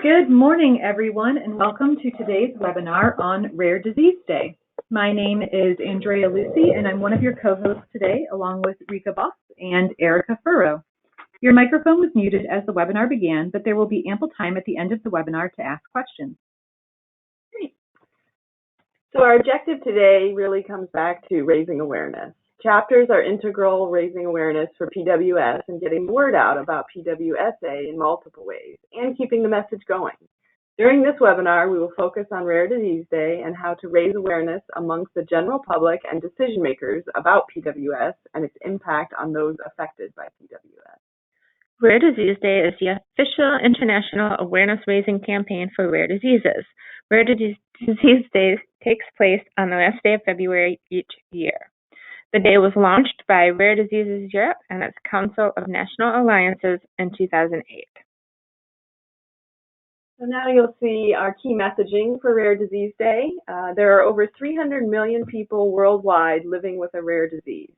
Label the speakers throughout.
Speaker 1: Good morning, everyone, and welcome to today's webinar on Rare Disease Day. My name is Andrea Lucy, and I'm one of your co-hosts today, along with Rika Boss and Erica Furrow. Your microphone was muted as the webinar began, but there will be ample time at the end of the webinar to ask questions.
Speaker 2: Great. So our objective today really comes back to raising awareness. Chapters are integral raising awareness for PWS and getting the word out about PWSA in multiple ways and keeping the message going. During this webinar, we will focus on Rare Disease Day and how to raise awareness amongst the general public and decision makers about PWS and its impact on those affected by PWS.
Speaker 3: Rare Disease Day is the official international awareness-raising campaign for rare diseases. Rare Disease Day takes place on the last day of February each year. The day was launched by Rare Diseases Europe and its Council of National Alliances in 2008.
Speaker 2: So now you'll see our key messaging for Rare Disease Day. There are over 300 million people worldwide living with a rare disease.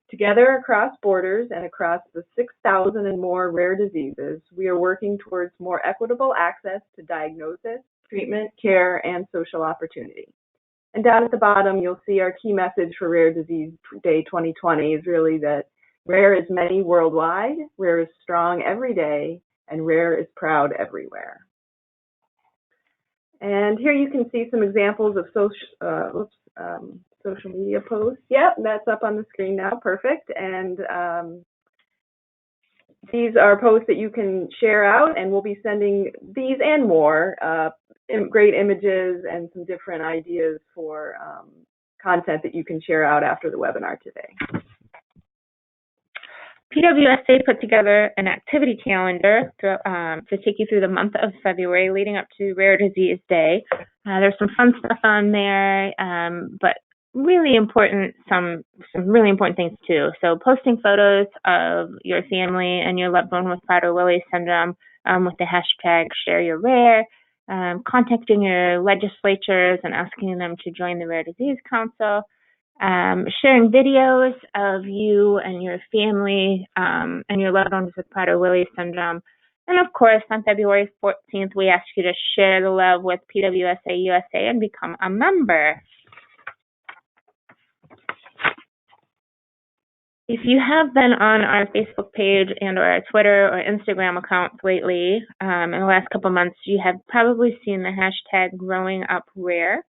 Speaker 2: Together across borders and across the 6,000 and more rare diseases, we are working towards more equitable access to diagnosis, treatment, care, and social opportunity. And down at the bottom, you'll see our key message for Rare Disease Day 2020 is really that rare is many worldwide, rare is strong every day, and rare is proud everywhere. And here you can see some examples of social media posts. Yep, that's up on the screen now, perfect. And these are posts that you can share out, and we'll be sending these and more, great images and some different ideas for content that you can share out after the webinar today.
Speaker 3: PWSA put together an activity calendar to take you through the month of February leading up to Rare Disease Day. There's some fun stuff on there, but really important, some really important things too. So posting photos of your family and your loved one with Prader-Willi syndrome with the hashtag #ShareYourRare, contacting your legislatures and asking them to join the Rare Disease Council, sharing videos of you and your family and your loved ones with Prader-Willi syndrome. And of course, on February 14th, we ask you to share the love with PWSA USA and become a member. If you have been on our Facebook page and or our Twitter or Instagram accounts lately, in the last couple months, you have probably seen the hashtag #GrowingUpRare.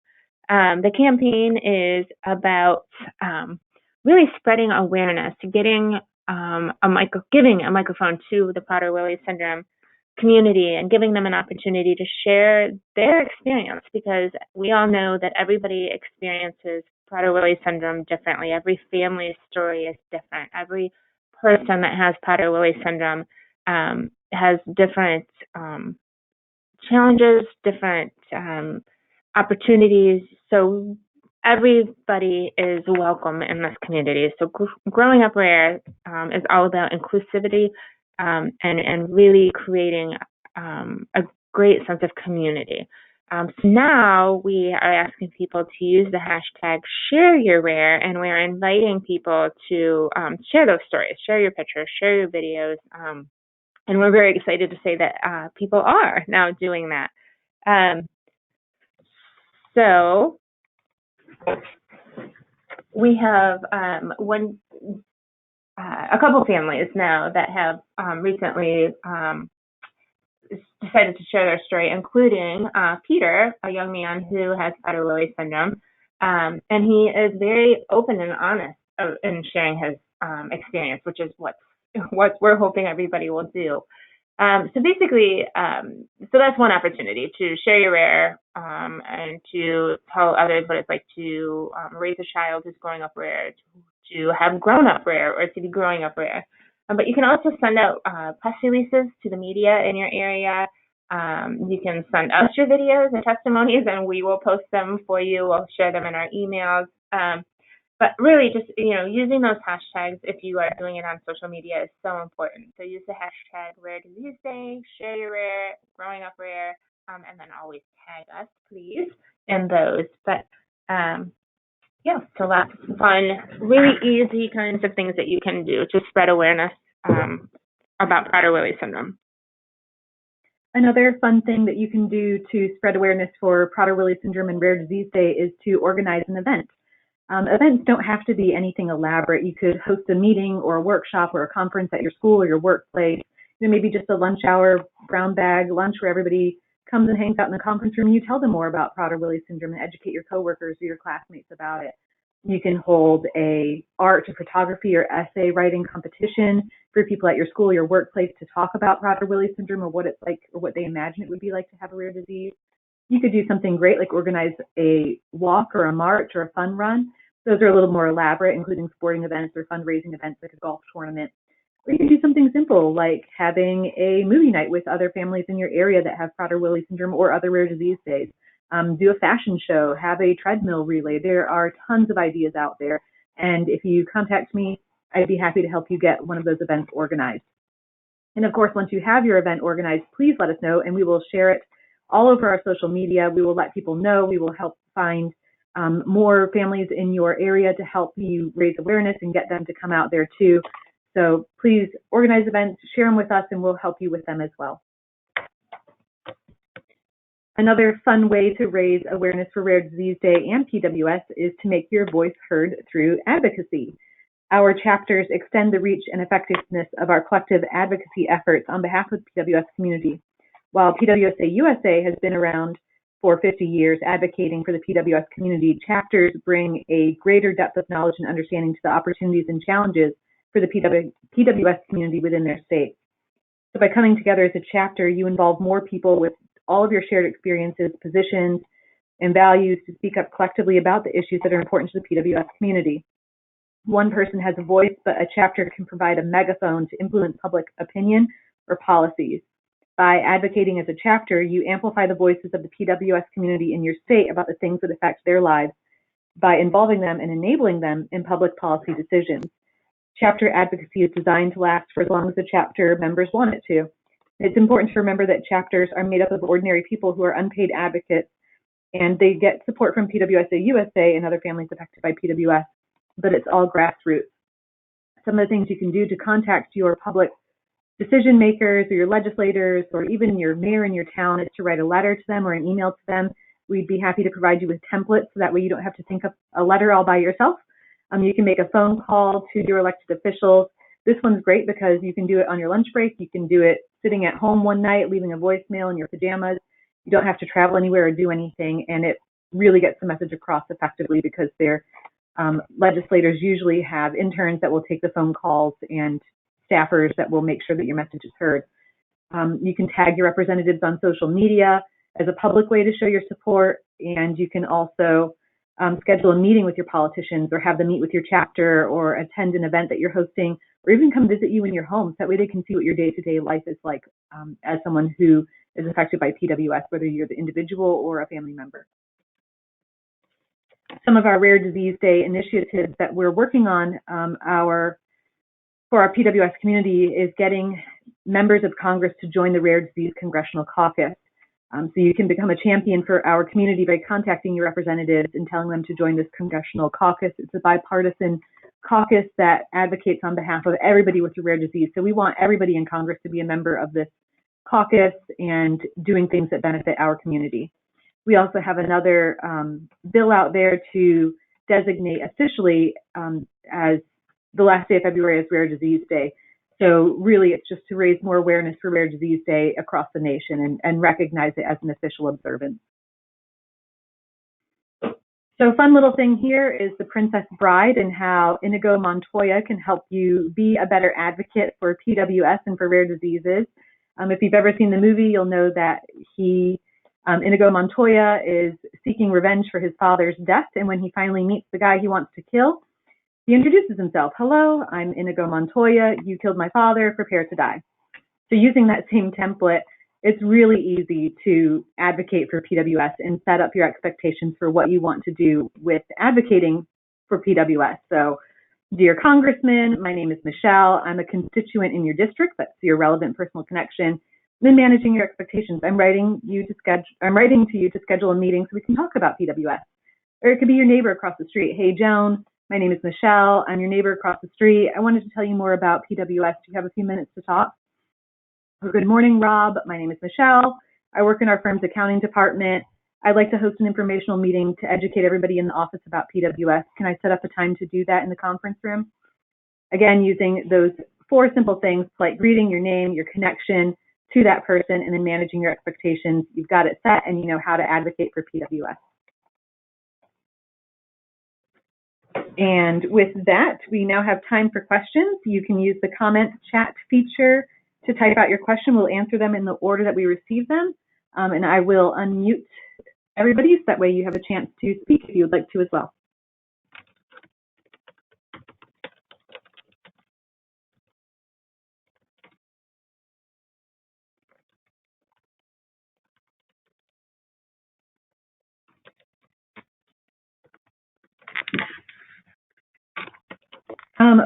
Speaker 3: The campaign is about really spreading awareness, giving a microphone to the Prader-Willi syndrome community and giving them an opportunity to share their experience, because we all know that everybody experiences Prader-Willi syndrome differently. Every family's story is different. Every person that has Prader-Willi syndrome has different challenges, different opportunities. So everybody is welcome in this community. So Growing Up Rare is all about inclusivity and really creating a great sense of community. So now we are asking people to use the hashtag #ShareYourRare, and we're inviting people to share those stories, share your pictures, share your videos, and we're very excited to say that people are now doing that. So we have a couple families now that have recently decided to share their story, including Peter, a young man who has Prader-Willi syndrome, and he is very open and honest in sharing his experience, which is what we're hoping everybody will do. So basically, so that's one opportunity to share your rare and to tell others what it's like to raise a child who's growing up rare, to have grown up rare, or to be growing up rare. But you can also send out press releases to the media in your area. You can send us your videos and testimonies, and we will post them for you. We'll share them in our emails. But really, just using those hashtags, if you are doing it on social media, is so important. So use the hashtag Rare Disease Day, Share Your Rare, Growing Up Rare, and then always tag us, please, in those. But yeah, so lots of fun, really easy kinds of things that you can do to spread awareness about Prader-Willi syndrome.
Speaker 1: Another fun thing that you can do to spread awareness for Prader-Willi syndrome and Rare Disease Day is to organize an event. Events don't have to be anything elaborate. You could host a meeting or a workshop or a conference at your school or your workplace. Maybe just a lunch hour, brown bag lunch where everybody comes and hangs out in the conference room. You tell them more about Prader-Willi syndrome and educate your coworkers or your classmates about it. You can hold a art or photography or essay writing competition for people at your school or your workplace to talk about Prader-Willi syndrome or what it's like or what they imagine it would be like to have a rare disease. You could do something great like organize a walk or a march or a fun run. Those are a little more elaborate, including sporting events or fundraising events like a golf tournament. Or you can do something simple like having a movie night with other families in your area that have Prader-Willi syndrome or other rare disease days. Do a fashion show, have a treadmill relay. There are tons of ideas out there. And if you contact me, I'd be happy to help you get one of those events organized. And of course, once you have your event organized, please let us know and we will share it all over our social media. We will let people know. We will help find more families in your area to help you raise awareness and get them to come out there too. So please organize events, share them with us, and we'll help you with them as well. Another fun way to raise awareness for Rare Disease Day and PWS is to make your voice heard through advocacy. Our chapters extend the reach and effectiveness of our collective advocacy efforts on behalf of the PWS community. While PWSA USA has been around for 50 years advocating for the PWS community, chapters bring a greater depth of knowledge and understanding to the opportunities and challenges for the PWS community within their state. So by coming together as a chapter, you involve more people with all of your shared experiences, positions, and values to speak up collectively about the issues that are important to the PWS community. One person has a voice, but a chapter can provide a megaphone to influence public opinion or policies. By advocating as a chapter, you amplify the voices of the PWS community in your state about the things that affect their lives by involving them and enabling them in public policy decisions. Chapter advocacy is designed to last for as long as the chapter members want it to. It's important to remember that chapters are made up of ordinary people who are unpaid advocates, and they get support from PWSA USA and other families affected by PWS, but it's all grassroots. Some of the things you can do to contact your public decision makers or your legislators or even your mayor in your town is to write a letter to them or an email to them. We'd be happy to provide you with templates so that way you don't have to think of a letter all by yourself. You can make a phone call to your elected officials. This one's great because you can do it on your lunch break. You can do it sitting at home one night, leaving a voicemail in your pajamas. You don't have to travel anywhere or do anything, and it really gets the message across effectively because their legislators usually have interns that will take the phone calls and staffers that will make sure that your message is heard. You can tag your representatives on social media as a public way to show your support, and you can also schedule a meeting with your politicians or have them meet with your chapter or attend an event that you're hosting or even come visit you in your home so that way they can see what your day-to-day life is like as someone who is affected by PWS, whether you're the individual or a family member. Some of our Rare Disease Day initiatives that we're working on for our PWS community is getting members of Congress to join the Rare Disease Congressional Caucus. So you can become a champion for our community by contacting your representatives and telling them to join this Congressional Caucus. It's a bipartisan caucus that advocates on behalf of everybody with a rare disease. So we want everybody in Congress to be a member of this caucus and doing things that benefit our community. We also have another bill out there to designate officially as the last day of February as Rare Disease Day. So really, it's just to raise more awareness for Rare Disease Day across the nation and recognize it as an official observance. So a fun little thing here is the Princess Bride and how Inigo Montoya can help you be a better advocate for PWS and for rare diseases. If you've ever seen the movie, you'll know that Inigo Montoya is seeking revenge for his father's death, and when he finally meets the guy he wants to kill, he introduces himself. Hello, I'm Inigo Montoya. You killed my father. Prepare to die. So using that same template, it's really easy to advocate for PWS and set up your expectations for what you want to do with advocating for PWS. So, dear Congressman, my name is Michelle. I'm a constituent in your district. That's your relevant personal connection. Then managing your expectations. I'm writing to you to schedule a meeting so we can talk about PWS. Or it could be your neighbor across the street. Hey, Joan. My name is Michelle. I'm your neighbor across the street. I wanted to tell you more about PWS. Do you have a few minutes to talk? Good morning, Rob. My name is Michelle. I work in our firm's accounting department. I'd like to host an informational meeting to educate everybody in the office about PWS. Can I set up a time to do that in the conference room? Again, using those 4 simple things, polite greeting, your name, your connection to that person, and then managing your expectations. You've got it set and you know how to advocate for PWS. And with that, we now have time for questions. You can use the comment chat feature to type out your question. We'll answer them in the order that we receive them. And I will unmute everybody so that way you have a chance to speak if you would like to as well.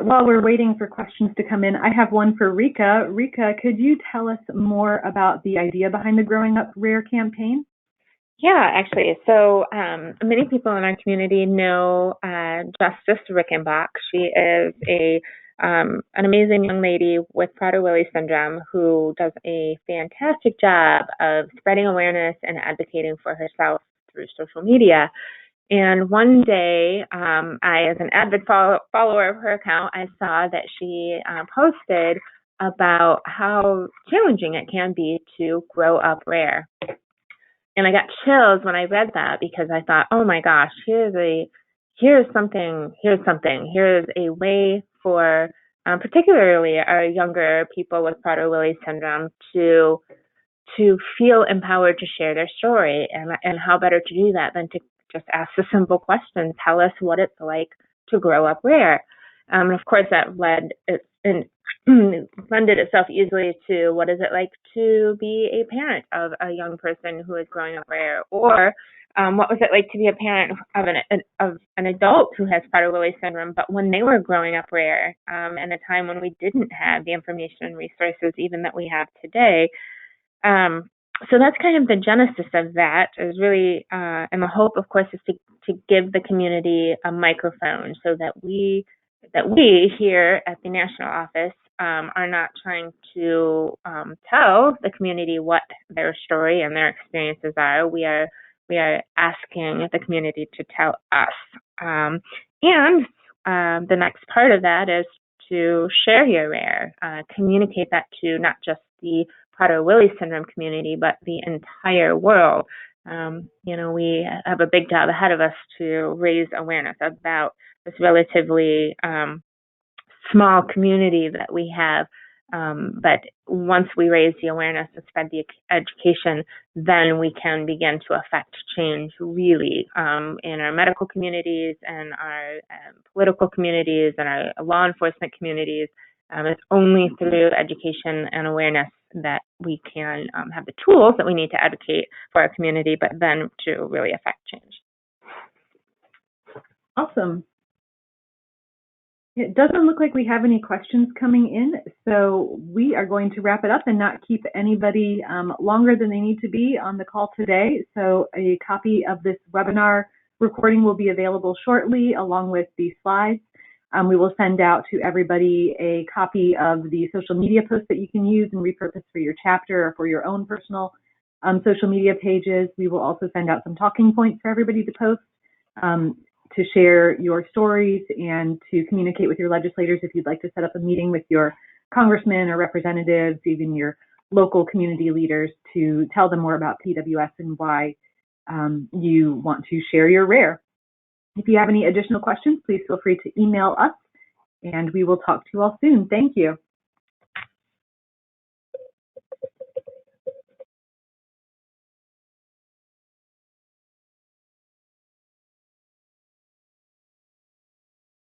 Speaker 1: While we're waiting for questions to come in, I have one for Rika. Rika, could you tell us more about the idea behind the Growing Up Rare campaign?
Speaker 3: Yeah, actually. So many people in our community know Justice Rickenbach. She is an amazing young lady with Prader-Willi syndrome who does a fantastic job of spreading awareness and advocating for herself through social media. And one day, I, as an avid follower of her account, I saw that she posted about how challenging it can be to grow up rare. And I got chills when I read that because I thought, oh my gosh, here's a way for particularly our younger people with Prader-Willi syndrome to feel empowered to share their story. And how better to do that than to just ask the simple question, tell us what it's like to grow up rare. And of course that lended itself easily to what is it like to be a parent of a young person who is growing up rare, or what was it like to be a parent of an adult who has Prader-Willi syndrome, but when they were growing up rare, in a time when we didn't have the information and resources even that we have today. So that's kind of the genesis of that, is really, and the hope, of course, is to give the community a microphone so that we here at the national office are not trying to tell the community what their story and their experiences are. We are asking the community to tell us. And the next part of that is to share your rare, communicate that to not just the Prader-Willi syndrome community, but the entire world. We have a big job ahead of us to raise awareness about this relatively small community that we have. But once we raise the awareness and spread the education, then we can begin to affect change really in our medical communities and our political communities and our law enforcement communities. It's only through education and awareness that we can have the tools that we need to advocate for our community, but then to really affect change.
Speaker 1: Awesome. It doesn't look like we have any questions coming in, so we are going to wrap it up and not keep anybody longer than they need to be on the call today. So a copy of this webinar recording will be available shortly along with the slides. We will send out to everybody a copy of the social media posts that you can use and repurpose for your chapter or for your own personal social media pages. We will also send out some talking points for everybody to post to share your stories and to communicate with your legislators if you'd like to set up a meeting with your congressmen or representatives, even your local community leaders, to tell them more about PWS and why you want to share your rare. If you have any additional questions, please feel free to email us, and we will talk to you all soon. Thank you.